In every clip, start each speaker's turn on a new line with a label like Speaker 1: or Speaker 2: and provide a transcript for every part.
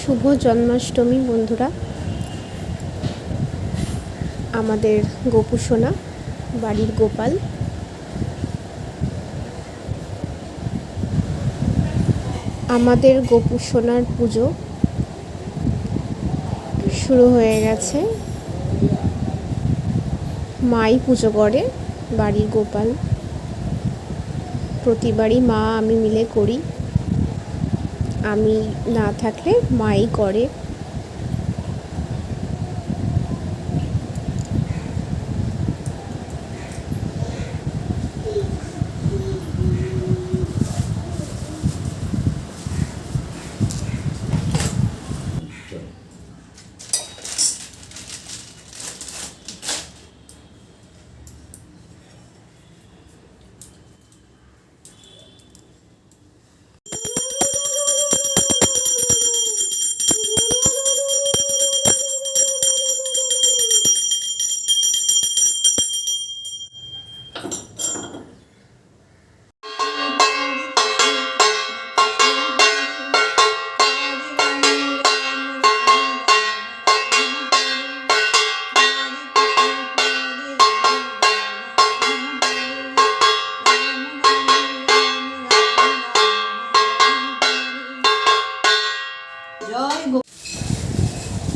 Speaker 1: শুভ জন্মাষ্টমী বন্ধুরা। আমাদের গোপু সোনা, বাড়ির গোপাল, আমাদের গোপু সোনার পুজো শুরু হয়ে গেছে। মাই পুজো করে, বাড়ির গোপাল প্রতিবারই মা আমি মিলে করি, আমি না থাকলে মাই করে।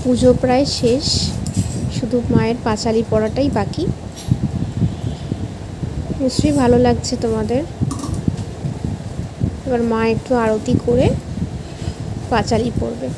Speaker 1: পুজো প্রায় শেষ, শুধু মায়ের পাঁচালি পড়াটাই বাকি। নিশ্চয়ই ভালো লাগছে তোমাদের। এবার মা একটু আরতি করে পাঁচালি পড়বে।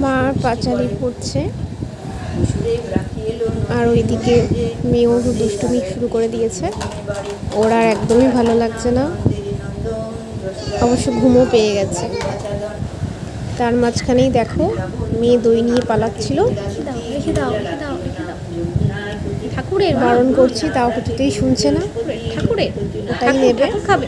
Speaker 1: মা পাঁচালি পড়ছে, আর ওইদিকে মেয়েও দুষ্টুমি শুরু করে দিয়েছে। ওর আর একদমই ভালো লাগছে না, অবশ্য ঘুমও পেয়ে গেছে। তার মাঝখানেই দেখো মেয়ে দই নিয়ে পালাচ্ছিল। ঠাকুরের বারণ করছি, তাও কিছুতেই শুনছে না। ঠাকুরের ওটাই নেবে, খাবে।